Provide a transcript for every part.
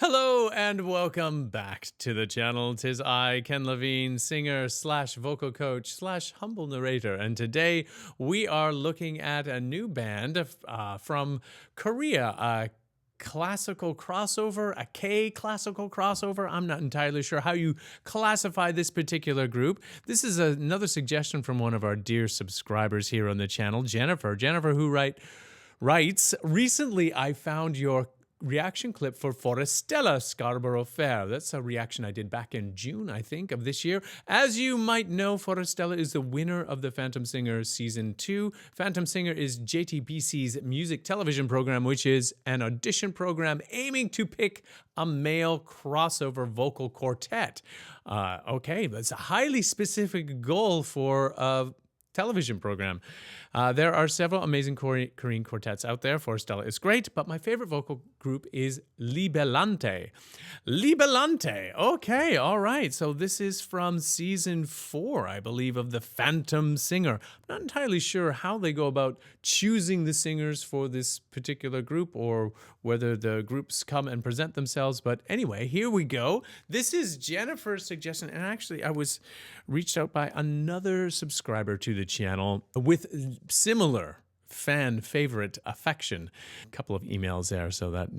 Hello and welcome back to the channel. 'Tis I, Ken Lavigne, singer slash vocal coach slash humble narrator. And today we are looking at a new band from Korea, a classical crossover, a K classical crossover. I'm not entirely sure how you classify this particular group. This is another suggestion from one of our dear subscribers here on the channel, Jennifer. Jennifer, who writes, recently I found your reaction clip for Forestella Scarborough Fair. That's a reaction I did back in June, I think, of this year. As you might know, Forestella is the winner of the Phantom Singer Season 2. Phantom Singer is JTBC's music television program, which is an audition program aiming to pick a male crossover vocal quartet. Okay, that's a highly specific goal for a television program. There are several amazing Korean quartets out there. Forestella is great, but my favorite vocal group is LIBELANTE. LIBELANTE. Okay, all right. So this is from season 4, I believe, of The Phantom Singer. I'm not entirely sure how they go about choosing the singers for this particular group or whether the groups come and present themselves. But anyway, here we go. This is Jennifer's suggestion. And actually, I was reached out by another subscriber to the channel with similar fan favorite affection. A couple of emails there, so that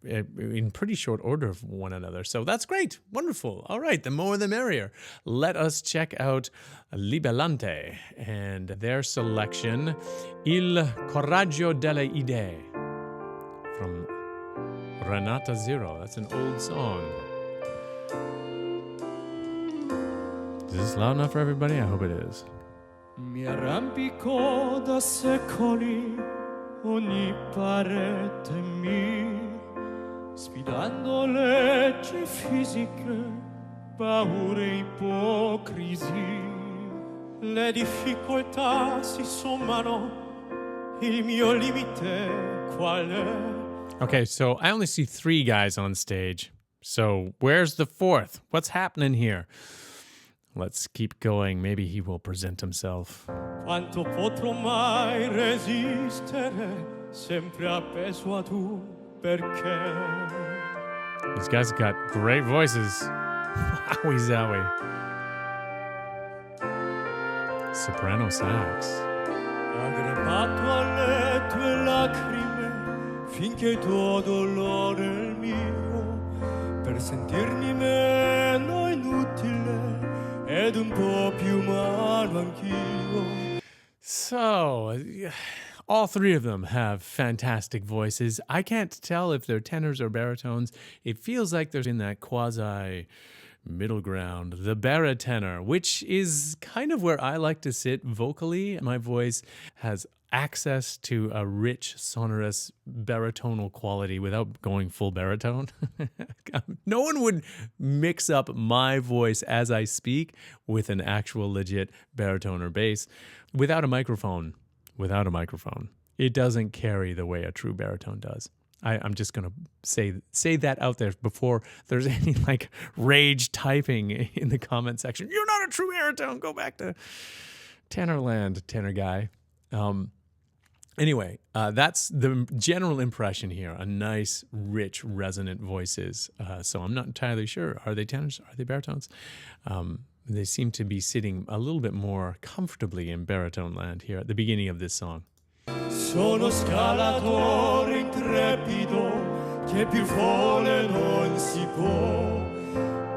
in pretty short order of one another. So that's great. Wonderful. All right, the more the merrier. Let us check out LIBELANTE and their selection, Il Coraggio delle Idee, from Renata Zero. That's an old song. Is this loud enough for everybody? I hope it is. Mi arrampico da secoli ogni parete sfidando leggi fisiche, paure, ipocrisie. Le difficoltà si sommano, il mio limite qual è? Okay, so I only see 3 guys on stage. So where's the 4th? What's happening here? Let's keep going. Maybe he will present himself. Quanto potrò mai resistere, sempre appeso a tu, perché? These guys got great voices. Wowie zowie. Soprano sax. Aggrappato alle tue lacrime, finché il tuo dolore è il mio, per sentirmi meno inutile. So, all 3 of them have fantastic voices. I can't tell if they're tenors or baritones. It feels like they're in that quasi middle ground, the baritone, which is kind of where I like to sit vocally. My voice has access to a rich, sonorous, baritonal quality without going full baritone. No one would mix up my voice as I speak with an actual legit baritone or bass without a microphone. Without a microphone. It doesn't carry the way a true baritone does. I'm just going to say that out there before there's any like rage typing in the comment section. You're not a true baritone. Go back to Tenorland, tenor guy. Anyway, that's the general impression here. A nice, rich, resonant voices. So I'm not entirely sure. Are they tenors? Are they baritones? They seem to be sitting a little bit more comfortably in baritone land here at the beginning of this song. Sono scalatore intrepido che più folle non si può,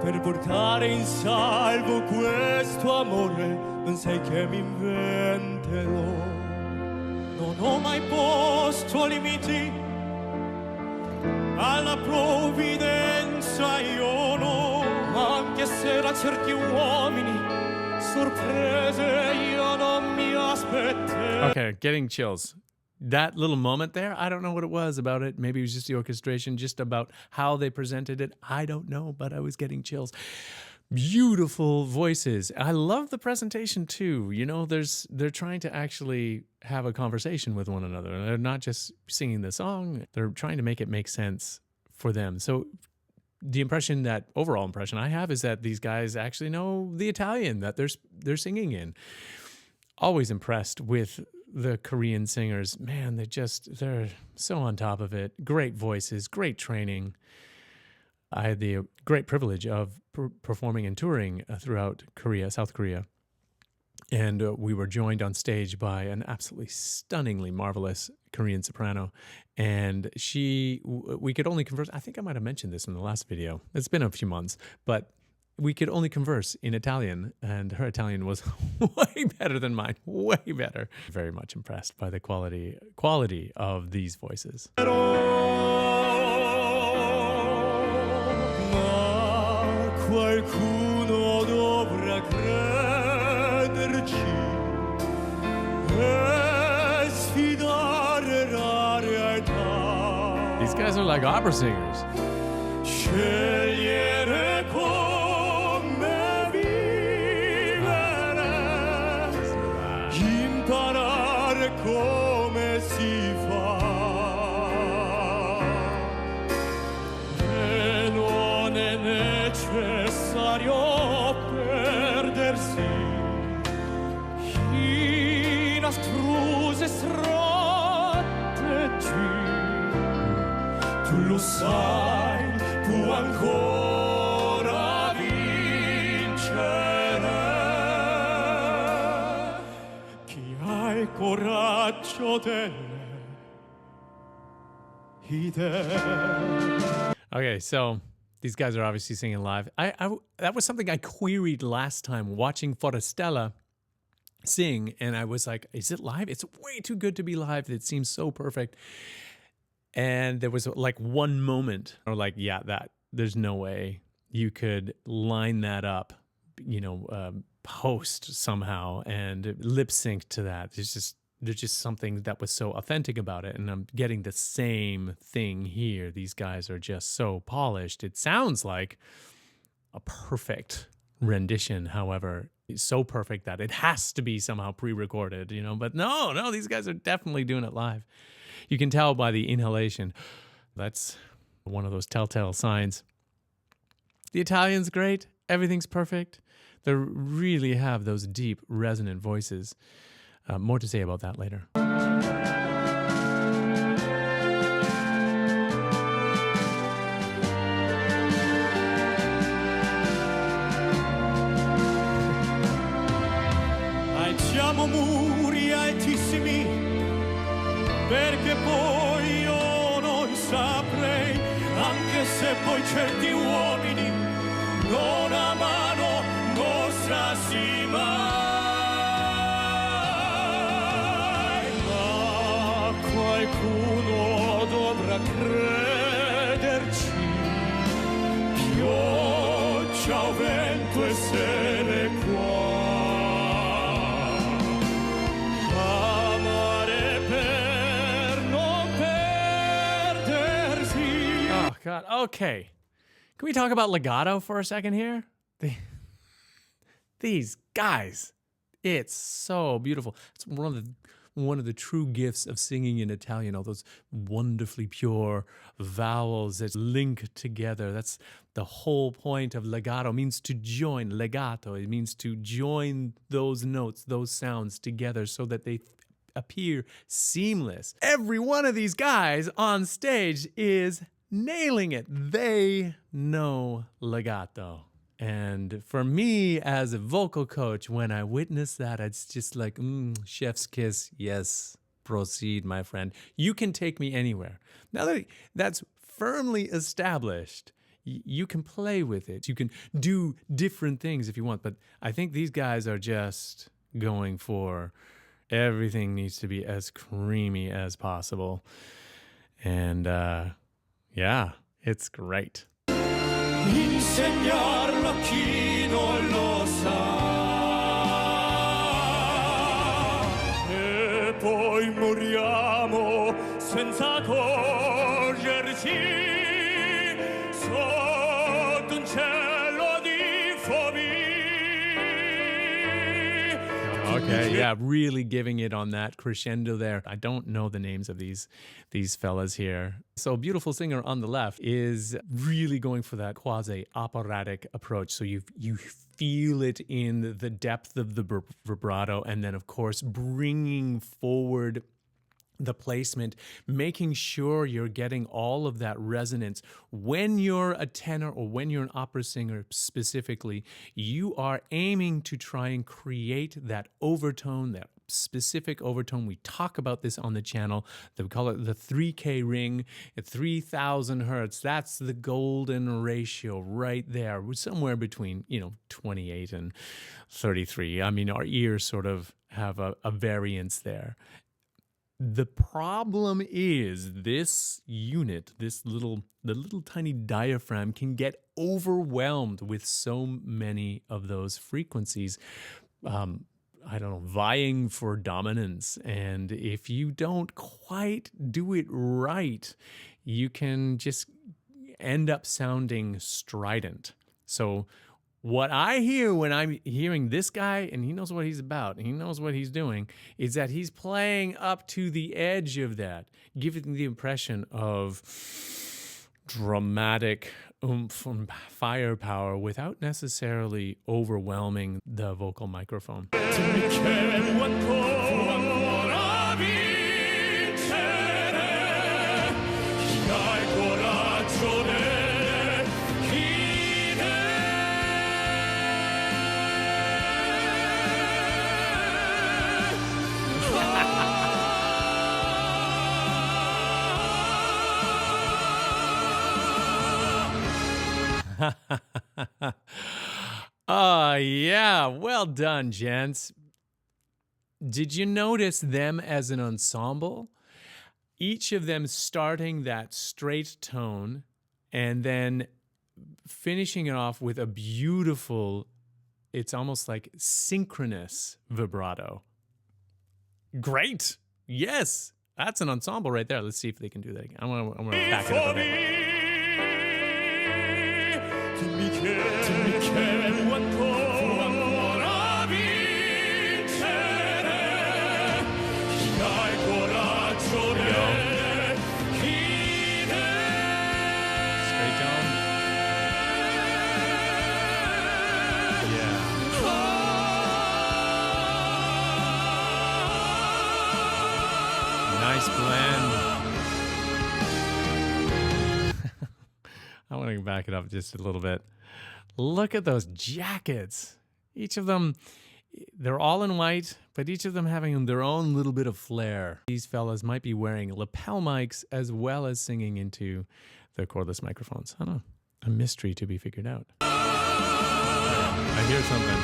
per portare in salvo questo amore non sai che mi inventerò. Non ho mai posto limiti alla provvidenza, io no, anche se da certi uomini sorprese io non mi aspetterò. Okay, getting chills. That little moment there, I don't know what it was about it. Maybe it was just the orchestration, just about how they presented it. I don't know, but I was getting chills. Beautiful voices. I love the presentation too. You know, they're trying to actually have a conversation with one another. They're not just singing the song. They're trying to make it make sense for them. So the overall impression I have is that these guys actually know the Italian that they're singing in. Always impressed with the Korean singers. Man, they're so on top of it. Great voices, great training. I had the great privilege of performing and touring throughout Korea, South Korea. And we were joined on stage by an absolutely stunningly marvelous Korean soprano. And we could only converse. I think I might have mentioned this in the last video. It's been a few months, but we could only converse in Italian. And her Italian was way better than mine, way better. Very much impressed by the quality of these voices. Ma qualcuno dovrà crederci e sfidare la realtà. These guys are like opera singers. Scegliere come vivere, imparare come si fa. E non è necessario perdersi in astruse strategie. Tu lo sai, può ancora vincere chi ha il coraggio delle idee. Okay, so these guys are obviously singing live. That was something I queried last time watching Forestella sing, and I was like, is it live? It's way too good to be live. It seems so perfect. And there was like one moment, or like, yeah, there's no way you could line that up, post somehow and lip sync to that. There's just something that was so authentic about it. And I'm getting the same thing here. These guys are just so polished. It sounds like a perfect rendition. However, it's so perfect that it has to be somehow pre-recorded, but no, these guys are definitely doing it live. You can tell by the inhalation. That's one of those telltale signs. The Italian's great. Everything's perfect. They really have those deep, resonant voices. More to say about that later. Alziamo muri altissimi, perché poi io non saprei, anche se poi certi uomini non a mano nostra si mai, ma qualcuno dovrà crederci, pioggia o vento e sere qua. God. Okay. Can we talk about Legato for a second here? These guys, it's so beautiful. It's one of the true gifts of singing in Italian, all those wonderfully pure vowels that link together. That's the whole point of legato. It means to join. Legato. It means to join those notes, those sounds together so that they appear seamless. Every one of these guys on stage is nailing it. They know legato. And for me as a vocal coach, when I witness that, it's just like, chef's kiss. Yes, proceed, my friend. You can take me anywhere. Now that that's firmly established, you can play with it. You can do different things if you want. But I think these guys are just going for everything needs to be as creamy as possible. And yeah, it's great. Insegnarlo a chi non lo sa, e poi moriamo senza accorgerci sotto un cielo di fovi. Okay, yeah, really giving it on that crescendo there. I don't know the names of these fellas here. So Beautiful Singer on the left is really going for that quasi-operatic approach. So you feel it in the depth of the vibrato, and then, of course, bringing forward the placement, making sure you're getting all of that resonance. When you're a tenor or when you're an opera singer specifically, you are aiming to try and create that overtone, that specific overtone. We talk about this on the channel. We call it the 3K ring at 3,000 hertz. That's the golden ratio right there. We're somewhere between, 28 and 33. I mean, our ears sort of have a variance there. The problem is this unit, the little tiny diaphragm can get overwhelmed with so many of those frequencies, vying for dominance. And if you don't quite do it right, you can just end up sounding strident. So what I hear when I'm hearing this guy, and he knows what he's about, he knows what he's doing, is that he's playing up to the edge of that, giving the impression of dramatic oomph and firepower without necessarily overwhelming the vocal microphone. Yeah, well done, gents. Did you notice them as an ensemble? Each of them starting that straight tone and then finishing it off with a beautiful, it's almost like synchronous vibrato. Great. Yes, that's an ensemble right there. Let's see if they can do that again. I'm gonna back it up a bit. Nice blend. I want to back it up just a little bit. Look at those jackets. Each of them, they're all in white, but each of them having their own little bit of flair. These fellas might be wearing lapel mics as well as singing into their cordless microphones. I don't know. A mystery to be figured out. I hear something.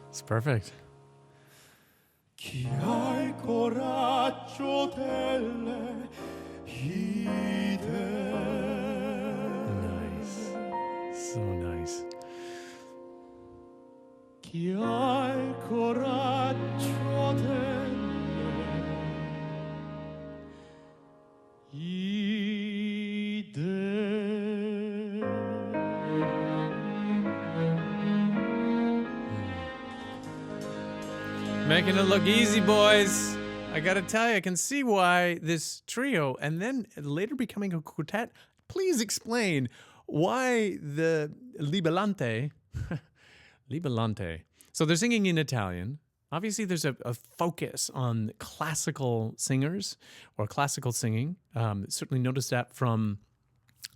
It's perfect. Chi ha il coraggio delle idee. Nice. So nice. Chi ha il coraggio delle idee. Making it look easy, boys. I gotta tell you, I can see why this trio and then later becoming a quartet. Please explain why the LIBELANTE. LIBELANTE. So they're singing in Italian. Obviously, there's a focus on classical singers or classical singing. Certainly noticed that from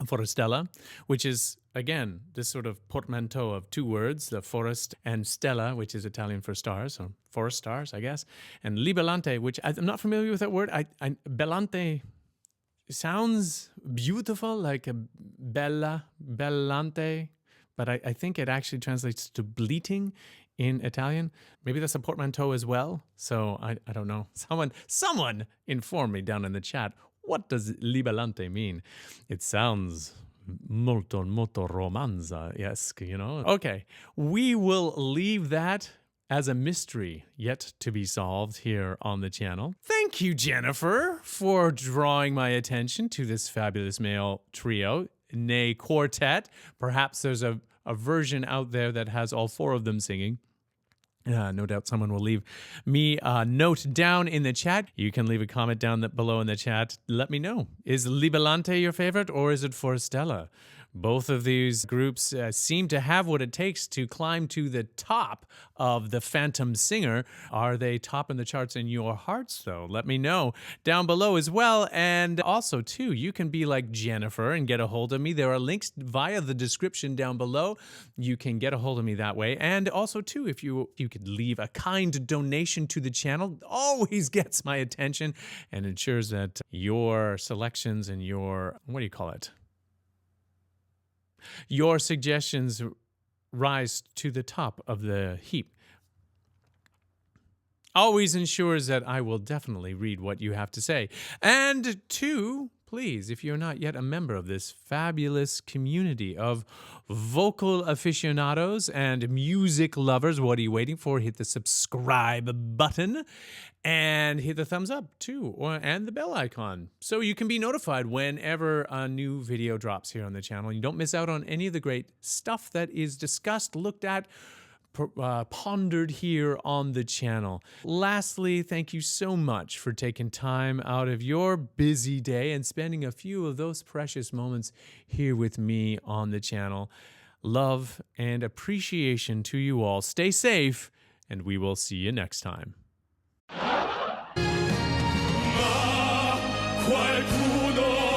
Forestella, which is, again, this sort of portmanteau of two words, the forest and stella, which is Italian for stars, or forest stars, I guess, and libellante, which I'm not familiar with that word. Bellante, sounds beautiful, like a bellante, but I think it actually translates to bleating in Italian. Maybe that's a portmanteau as well. So I don't know. Someone inform me down in the chat. What does libellante mean? It sounds molto romanza-esque, you know? Okay, we will leave that as a mystery yet to be solved here on the channel. Thank you, Jennifer, for drawing my attention to this fabulous male trio, nay quartet. Perhaps there's a version out there that has all four of them singing. No doubt someone will leave me a note down in the chat. You can leave a comment down below in the chat. Let me know. Is Libellante your favorite or is it Forestella? Both of these groups seem to have what it takes to climb to the top of the Phantom Singer. Are they top in the charts in your hearts, though? Let me know down below as well. And also, too, you can be like Jennifer and get a hold of me. There are links via the description down below. You can get a hold of me that way. And also, too, if you could leave a kind donation to the channel, always gets my attention and ensures that your selections and your, what do you call it? Your suggestions rise to the top of the heap. Always ensures that I will definitely read what you have to say. And two, please, if you're not yet a member of this fabulous community of vocal aficionados and music lovers, what are you waiting for? Hit the subscribe button and hit the thumbs up too, and the bell icon, so you can be notified whenever a new video drops here on the channel. You don't miss out on any of the great stuff that is discussed, looked at, pondered here on the channel. Lastly, thank you so much for taking time out of your busy day and spending a few of those precious moments here with me on the channel. Love and appreciation to you all. Stay safe, and we will see you next time. Qualcuno